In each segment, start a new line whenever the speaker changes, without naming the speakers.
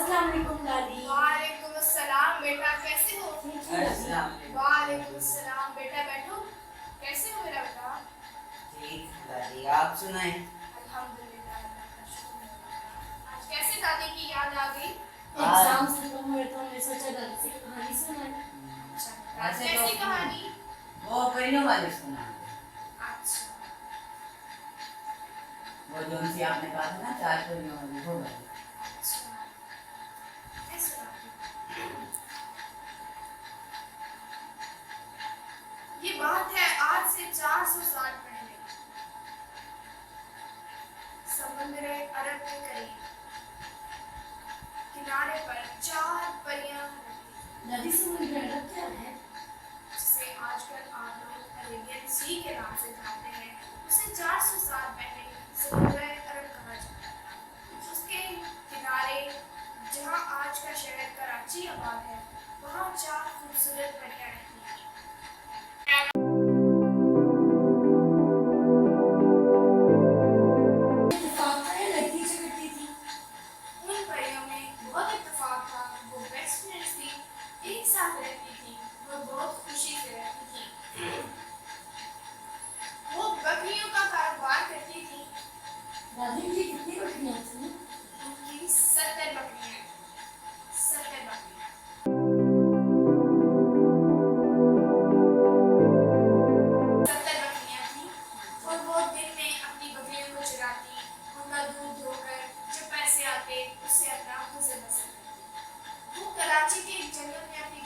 अस्सलाम वालेकुम दादी।
वालेकुम अस्सलाम बेटा, कैसे हो?
अस्सलाम
वालेकुम अस्सलाम बेटा, बैठो। कैसे हो मेरा बेटा?
ठीक दादी, आप सुनाएं।
अल्हम्दुलिल्लाह, अल्लाह का शुक्र है बेटा। आज कैसे दादी की याद आ गई?
एग्जाम खत्म हुए तो हमने सोचा दादी से कहानी सुनाएं।
अच्छा बेटा, आज
वैसे
कैसी
तो
कहानी?
वो परियों वाली सुना,
अच्छा
वो जो उनसे आपने कहा था ना, 4 परियों वाली, वो वाली।
अच्छा, मैं सुनाती हूँ। ये बात है आज से 400 साल पहले, समुद्र अरब के करीब किनारे पर 4 परियां रहती,
दादी समुद्र अरब क्या है?
जिसे आजकल आप लोग अरेबियन सी के नाम से जानते हैं। उसे 400 साल पहले समुद्र अरब कहा जाता था। उसके किनारे, जहां आज का शहर कराची आबाद है, वहां 4 खूबसूरत परियां रहती हैं।
इत्तेफाक था या लड़की झगड़ती थी?
उन परियों में बहुत इत्तेफाक था। वो बेस्ट फ्रेंड्स थी, एक साथ रहती थी, वो बहुत खुशी से रहती थी। वो बकरियों का कारोबार करती थी।
दादी की कितनी बकरियां थी?
उनकी 70 बकरियां, 70 बकरियां। 70 बकरियां थी और वो दिन में अपनी बकरियों को चराती, उनका दूध धोकर जो पैसे आते उससे अपना गुजर बसर करती। वो कराची के एक जंगल में अपनी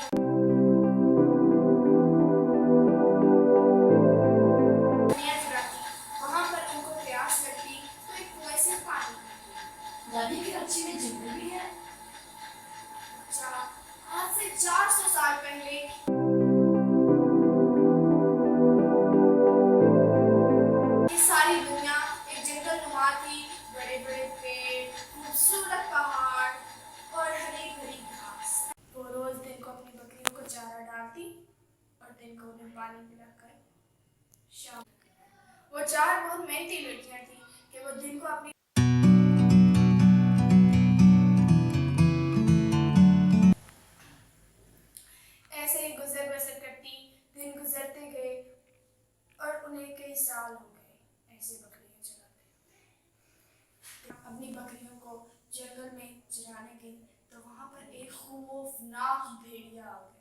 बकरियां चराती। वहां पर उनको प्यास लगती तो एक कुएं से पानी पीती।
दादी की अच्छी में जंगल भी है?
अच्छा, आज से 400 साल पहले ये सारी दुनिया एक जंगल नुमा थी। बड़े बड़े पेड़, खूबसूरत पहाड़ और हरी भरी घास। वो रोज दिन को अपनी बकरियों को चारा डालती और दिन को उन्हें पानी पिलाकर शाम। वो 4 बहुत मेहनती लड़कियां थी कि वो दिन को अपनी ऐसे ही गुजर बसर करती। दिन गुजरते गए और उन्हें कई साल हो गए ऐसे बकरियां चराते। अपनी बकरियों को जंगल में चराने गई तो वहां पर एक खौफनाक भेड़िया आ गया।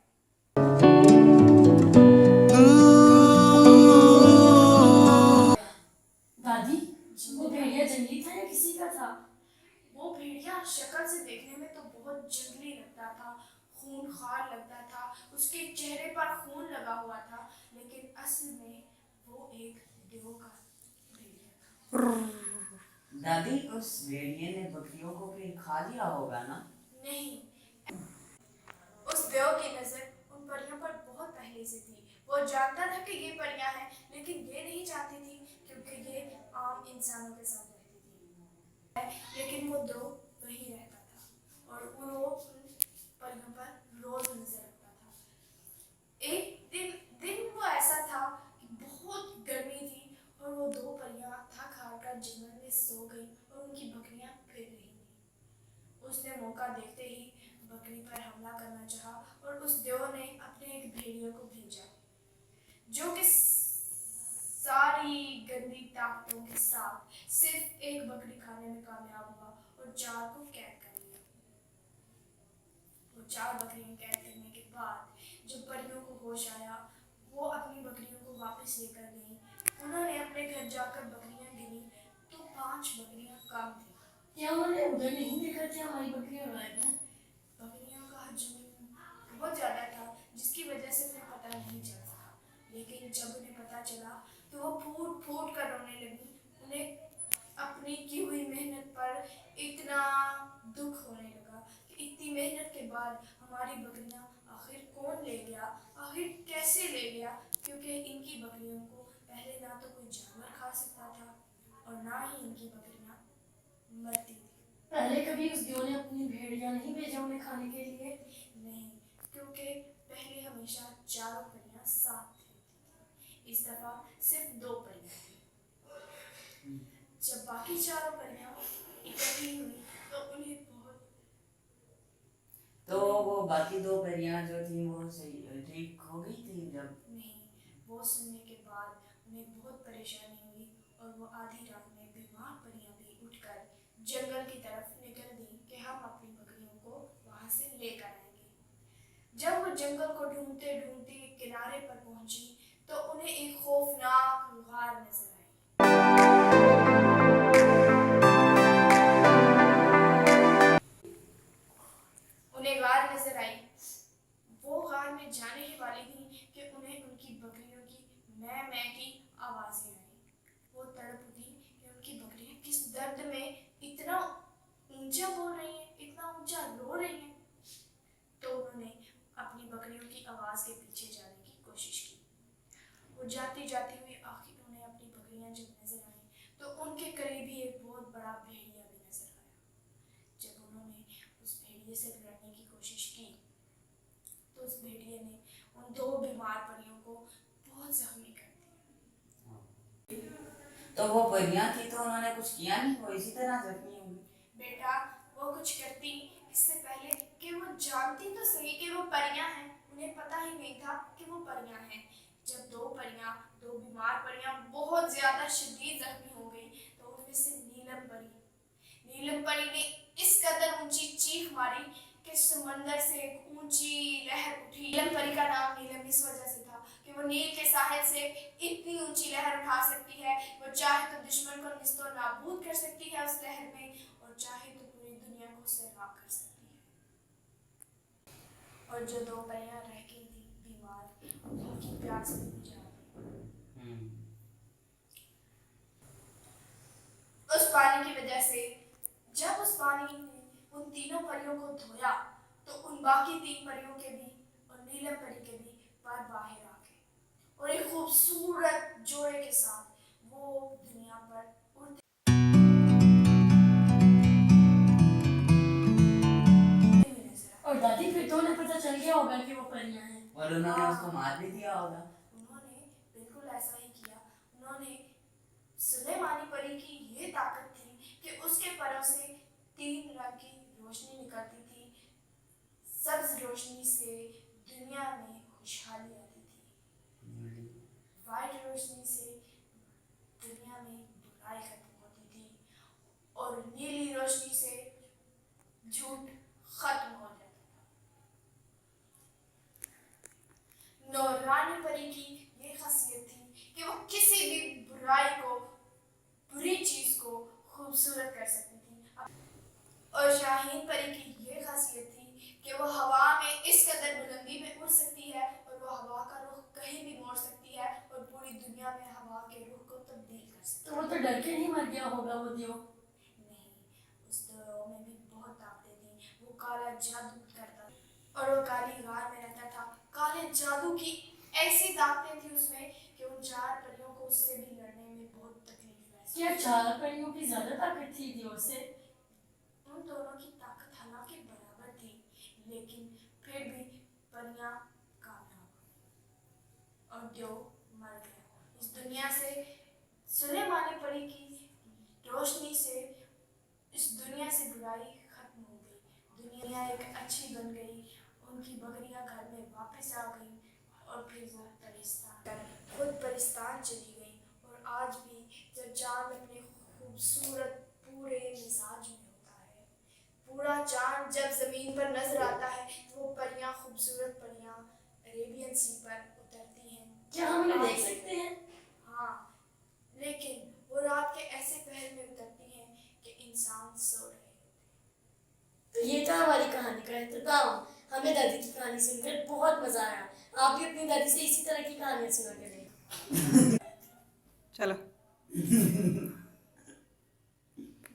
दादी वो भेड़िया जंगली था या किसी का था?
वो भेड़िया शक्ल से देखने में तो बहुत जंगली लगता था, खूंखार लगता था, उसके चेहरे पर खून लगा हुआ था, लेकिन असल में वो एक देव का भेड़िया था।
दादी, उस भेड़िए ने बकरियों को फिर खा लिया होगा ना?
नहीं, उस देव की नजर उन परियों पर बहुत पहले से थी। वो जानता था कि ये परियां हैं, लेकिन ये नहीं चाहती थी क्योंकि ये आम इंसानों के साथ रहती थी। लेकिन वो दो वही रहता था और वो उन परियों पर रोज नजर रखता था। एक दिन वो ऐसा था कि बहुत गर्मी थी और वो 2 परियां थक हार कर जंगल में सो गई और उनकी बकरियां फिर रही नहीं। उसने मौका देखते ही बकरी पर हमला करना चाहा और उस देव ने अपने एक भेड़िए को भेजा, जो कि सारी गंदी ताकतों के साथ सिर्फ एक बकरी खाने में कामयाब हुआ और 4 को कैद कर लिया। वो 4 बकरियां कैद करने के बाद जब परियों को होश आया, वो अपनी बकरियों को वापस लेकर गई। उन्होंने अपने घर जाकर बकरियां गिनी तो 5 बकरियां कम थी।
क्या उन्होंने उधर नहीं देखा कि हमारी बकरियां गायब हैं?
बकरियों का हजम बहुत ज्यादा था, जिसकी वजह से उन्हें पता नहीं चल सका। लेकिन जब उन्हें पता चला तो वो फूट फूट कर रोने लगी। उन्हें अपनी की हुई मेहनत पर इतना दुख होने लगा कि इतनी मेहनत के बाद हमारी बकरियां आखिर कौन ले गया, आखिर कैसे ले गया, क्योंकि इनकी बकरियों को पहले ना तो कोई जानवर खा सकता था और ना ही इनकी बकरियां मरती थी।
पहले कभी उस देव ने अपनी भेड़िया नहीं भेजा उन्हें खाने के लिए?
नहीं, क्योंकि पहले हमेशा 4 परियां साथ रहती थी। इस दफा सिर्फ 2 परियां थी। जब बाकी 4 परियां इकट्ठी हुई तो उन्हें बहुत
बाकी दो परियां जो थी वो सही ठीक हो गई थी जब?
नहीं, वो सुनने के बाद उन्हें बहुत परेशानी हुई और वो आधी रात में बीमार परियां भी उठकर जंगल की तरफ निकल गई कि हम अपनी बकरियों को वहां से लेकर आएंगे। जब वो जंगल को ढूंढते ढूंढते किनारे पर पहुंची तो उन्हें एक खौफनाक गुहार नजर आई। उन्हें गार नजर आई। वो गार में जाने ही वाली थी कि उन्हें उनकी बकरियों की मैं की आवाजें आई। वो तड़प उठी कि उनकी बकरियां किस दर्द में इतना ऊंचा बोल रही हैं, इतना ऊंचा रो रही हैं। तो उन्होंने अपनी बकरियों की आवाज के पीछे जाने की कोशिश की। वो जाती जाती हुई आखिर उन्हें अपनी बकरियां जब नजर आई तो उनके करीब ही एक बहुत बड़ा भेड़िया भी नजर आया। जब उन्होंने उस भेड़िए से लड़ने की कोशिश की तो उस भेड़िए ने उन दो बीमार परियों को बहुत जख्मी कर दिया।
तो वो परियां थी तो उन्होंने कुछ किया नहीं, वो इसी तरह जख्मी होंगी।
बेटा, वो कुछ करती इससे पहले कि वो जानती तो सही कि वो परियां हैं, उन्हें पता ही नहीं था कि वो परियां हैं। जब दो बीमार परियां बहुत ज्यादा शदीद जख्मी हो गई तो उनमें से नीलम परी ने इस कदर ऊंची चीख मारी कि समंदर से एक ऊंची लहर उठी। नीलम परी का नाम नीलम इस वजह से था कि वो नील के साहिल से इतनी ऊंची लहर उठा सकती है। वो चाहे तो दुश्मन को निस्तो नाबूद कर सकती है उस लहर में, और चाहे तो पूरी दुनिया को सैराब कर सकती है। और जो दो परियां रह गई थी बीमार, उनकी प्यास भी बुझा दी। उस पानी की वजह से जब उस पानी ने उन तीनों परियों को धोया तो उन बाकी तीन परियों के भी और नीलम परी के भी पर बाहर आ गए और एक खूबसूरत जोड़े के साथ वो दुनिया पर उड़ते हुए नजर आए।
और दादी फिर तो उन्हें पता चल गया होगा कि वो परियां हैं।
और उन्होंने उसको मार भी दिया होगा।
उन्होंने बिल्कुल ऐसा ही किया। उन्होंने सुलेमानी परी की ये ताकत थी कि उसके परों से तीन रंग की रोशनी निकलती थी। सब्ज रोशनी से दुनिया में खुशहाली आती थी। वाइट रोशनी से दुनिया में बुराई खत्म होती थी और नीली रोशनी से झूठ खत्म हो जाता था। नौरानी परी की ये खासियत थी कि वो किसी भी बुराई को, बुरी चीज को खूबसूरत कर सकती थी। और शाहीन परी की ये खासियत थी कि वो हवा में इस कदर बुलंदी में उड़ सकती है और वो हवा का रुख कहीं भी मोड़ सकती है और पूरी दुनिया में हवा के रुख को तब्दील कर सकती है।
तो वो तो डर के नहीं मर गया होगा वो दियो?
नहीं, उस दौर में भी बहुत ताकतें थी। वो काला जादू करता था और वो काली गार में रहता था। काले जादू की ऐसी ताकतें थी उसमें कि उन चार परियों को उससे भी लड़ने में बहुत तकलीफ महसूस।
क्या चार परियों की ज्यादा ताकत थी दियो से?
उन दोनों की ताकत हालांकि बराबर थी, लेकिन फिर भी परियां कामयाब हुई और दियो मर गया। इस दुनिया से सुलेमानी परी की रोशनी से इस दुनिया से बुराई खत्म हो गई। दुनिया एक अच्छी बन गई। उनकी बकरियां घर में वापस आ गई और फिर वो खुद परिस्तान चली गई। और आज भी जब चांद अपने खूबसूरत पूरे मिजाज में होता है, पूरा चांद जब जमीन पर नजर आता है तो वो परियां, खूबसूरत परियां अरेबियन सी पर उतरती हैं।
क्या हम उन्हें देख सकते हैं?
हाँ, लेकिन वो रात के ऐसे पहर में उतरती हैं कि इंसान सो रहे होते।
तो ये था हमारी कहानी का इख्तिताम। हमें दादी की कहानी सुनकर बहुत मजा आया। आप भी अपनी दादी से इसी तरह की कहानियां सुना करें।
चलो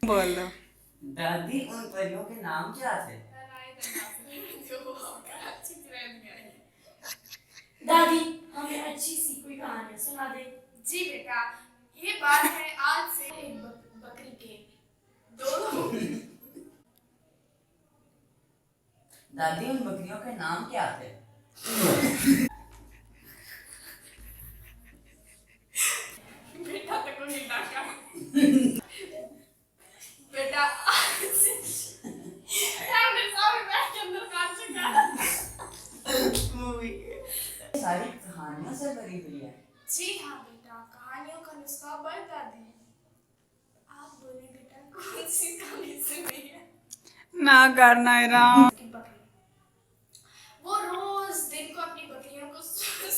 बोल दो।
दादी उन परियों के नाम क्या थे?
दादी हमें अच्छी सी कोई कहानी सुना दे।
जी बेटा, ये बात है आज से एक बकरी के दो।
दादी उन बकरियों के नाम क्या थे?
बेटा तक को नहीं डाका। बेटा आज से हमने सारे बैठ के अंदर काट चुका।
सारी कहानियों से भरी हुई है।
जी हाँ बेटा, कहानियों का नुस्खा बता दें। आप बोले बेटा, कौन सी कहानी सुनी है?
ना करना है राम।
की बकरी। वो रोज दिन को अपनी बकरियों को सुबह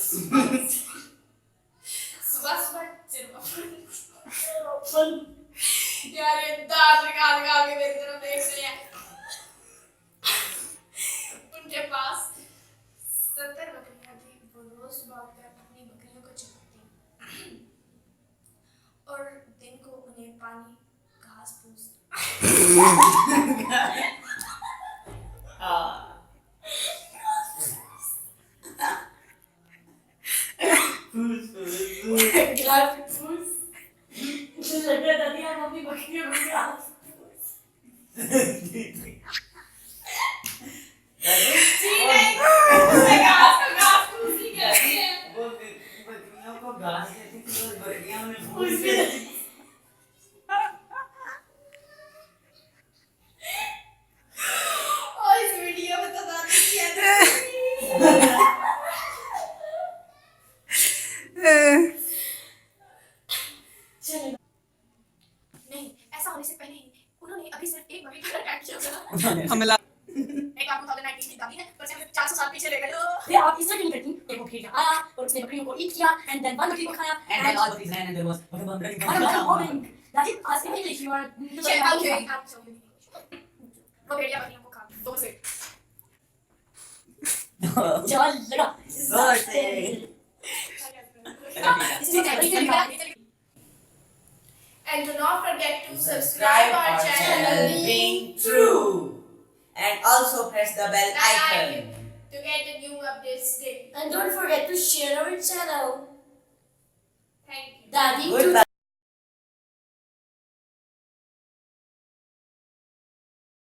यार ये दांत निकाल निकाल के मेरी तरफ देख रहे हैं। उनके पास 70 बकरियां थी। वो रोज सुबह उठकर अपनी बकरियों को चराती और दिन को उन्हें पानी, घास फूस
मुझे लग रहा है दादी आप अपनी बकरियों को घास
वो बकरियों को घास देती थी और बकरियां उन्हें फूस देती थी।
और इस वीडियो में तो दादी की नहीं, ऐसा होने से पहले ही उन्होंने अभी सिर्फ एक बकरी का अटैक किया था।
हमें ला-
एक आप 2019 की दादी है, पर सिर्फ 400 साल पीछे ले गए।
फिर आप इस तरह नहीं करती, एक बकरी आया और उसने बकरियों को ईट किया एंड देन वन बकरी को खाया
And then all bodies ran and there was what about running?
That is as in English you are
वो भेड़िया बकरियों को खा दो से।
चल लगा
And do not forget to subscribe our channel
being true. And also press the bell icon.
to get the new updates daily.
and don't forget to share our channel.
Thank you.
Daddy
Goodbye.